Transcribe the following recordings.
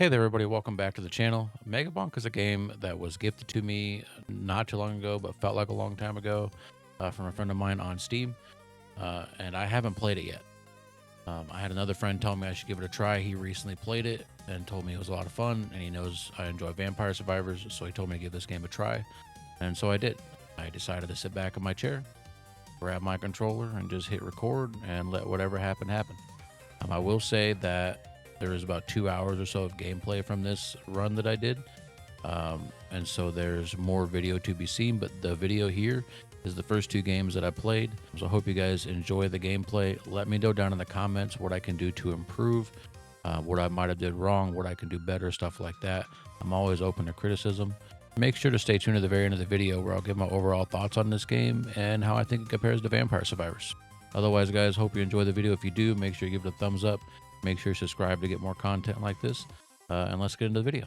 Hey there, everybody. Welcome back to the channel. Megabonk is a game that was gifted to me not too long ago, but felt like a long time ago from a friend of mine on Steam, and I haven't played it yet. I had another friend tell me I should give it a try. He recently played it and told me it was a lot of fun, and he knows I enjoy Vampire Survivors, so he told me to give this game a try, and so I did. I decided to sit back in my chair, grab my controller, and just hit record and let whatever happen happen. I will say that there is about 2 hours or so of gameplay from this run that I did. And so there's more video to be seen, but the video here is the first two games that I played. So I hope you guys enjoy the gameplay. Let me know down in the comments what I can do to improve, what I might have did wrong, what I can do better, stuff like that. I'm always open to criticism. Make sure to stay tuned to the very end of the video where I'll give my overall thoughts on this game and how I think it compares to Vampire Survivors. Otherwise, guys, hope you enjoy the video. If you do, make sure you give it a thumbs up. Make sure you subscribe to get more content like this. And let's get into the video.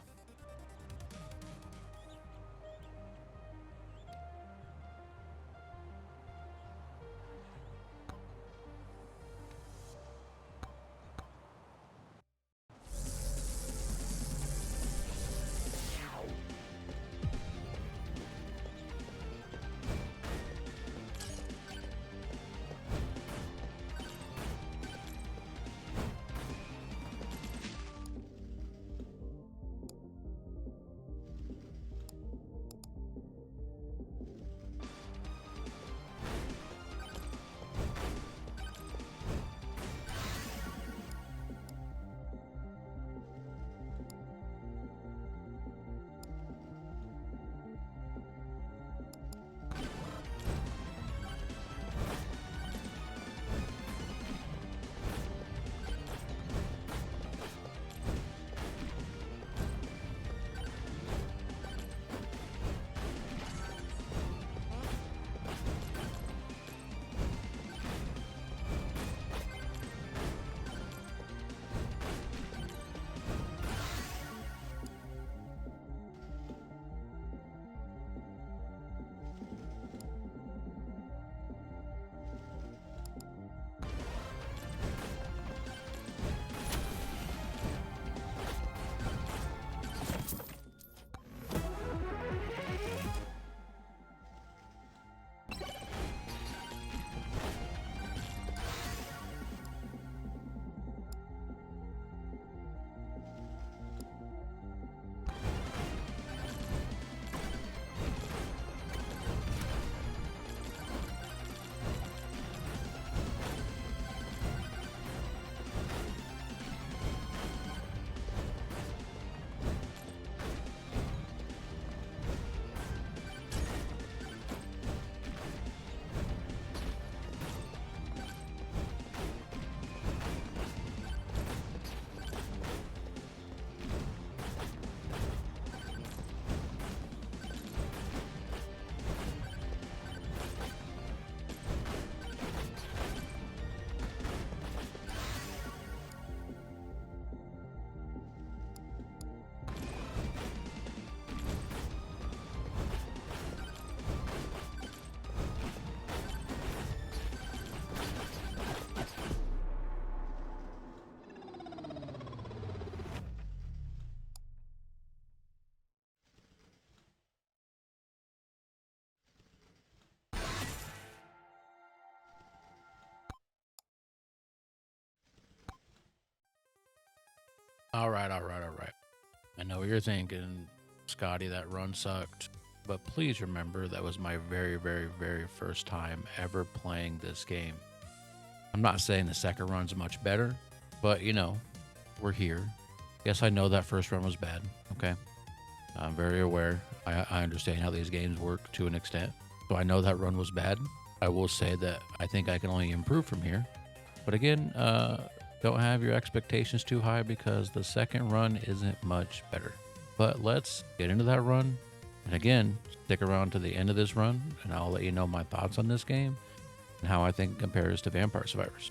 All right, all right, all right. I know what you're thinking, Scotty, that run sucked. But please remember that was my very, very, very first time ever playing this game. I'm not saying the second run's much better, but we're here. Yes, I know that first run was bad. Okay. I'm very aware. I understand how these games work to an extent. So I know that run was bad. I will say that I think I can only improve from here. But again, don't have your expectations too high because the second run isn't much better. But let's get into that run. And again, stick around to the end of this run, and I'll let you know my thoughts on this game and how I think it compares to Vampire Survivors.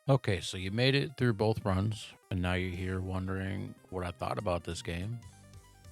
Okay, so you made it through both runs, and now you're here wondering what I thought about this game,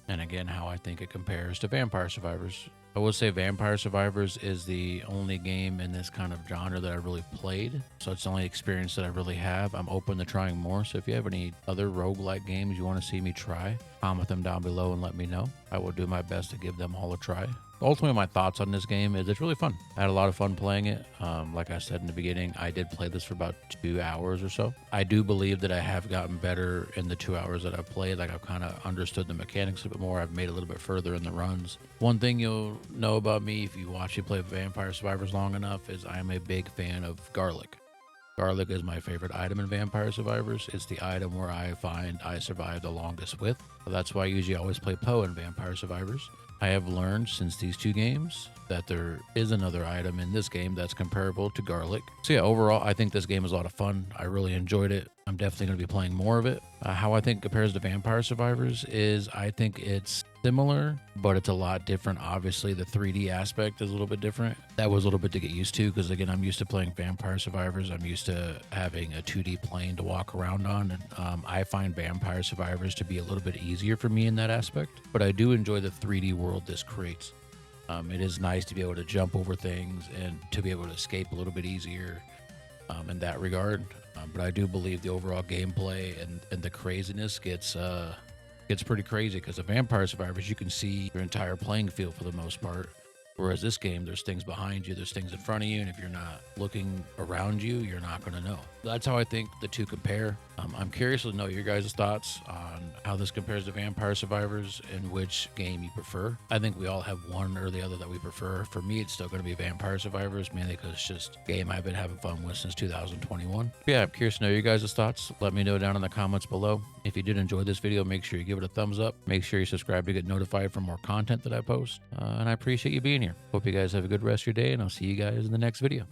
and again, how I think it compares to Vampire Survivors. I would say Vampire Survivors is the only game in this kind of genre that I really played, so it's the only experience that I really have. I'm open to trying more, so if you have any other roguelike games you want to see me try, comment them down below and let me know. I will do my best to give them all a try. Ultimately, my thoughts on this game is it's really fun. I had a lot of fun playing it. Like I said in the beginning, I did play this for about 2 hours or so. I do believe that I have gotten better in the 2 hours that I've played. Like I've kind of understood the mechanics a bit more. I've made a little bit further in the runs. One thing you'll know about me if you watch me play Vampire Survivors long enough is I am a big fan of garlic. Garlic is my favorite item in Vampire Survivors. It's the item where I find I survive the longest with. So that's why I usually always play Poe in Vampire Survivors. I have learned since these two games that there is another item in this game that's comparable to garlic. So yeah, overall, I think this game is a lot of fun. I really enjoyed it. I'm definitely going to be playing more of it. How I think it compares to Vampire Survivors is I think it's similar, but it's a lot different. Obviously, the 3D aspect is a little bit different. That was a little bit to get used to because, again, I'm used to playing Vampire Survivors. I'm used to having a 2D plane to walk around on. And I find Vampire Survivors to be a little bit easier for me in that aspect. But I do enjoy the 3D world this creates. It is nice to be able to jump over things and to be able to escape a little bit easier in that regard. But I do believe the overall gameplay and the craziness gets pretty crazy because the Vampire Survivors, you can see your entire playing field for the most part. Whereas this game, there's things behind you, there's things in front of you, and if you're not looking around you, you're not going to know. That's how I think the two compare. I'm curious to know your guys' thoughts on how this compares to Vampire Survivors and which game you prefer. I think we all have one or the other that we prefer. For me, it's still going to be Vampire Survivors, mainly because it's just a game I've been having fun with since 2021. But yeah, I'm curious to know your guys' thoughts. Let me know down in the comments below. If you did enjoy this video, make sure you give it a thumbs up. Make sure you subscribe to get notified for more content that I post. And I appreciate you being here. Hope you guys have a good rest of your day, and I'll see you guys in the next video.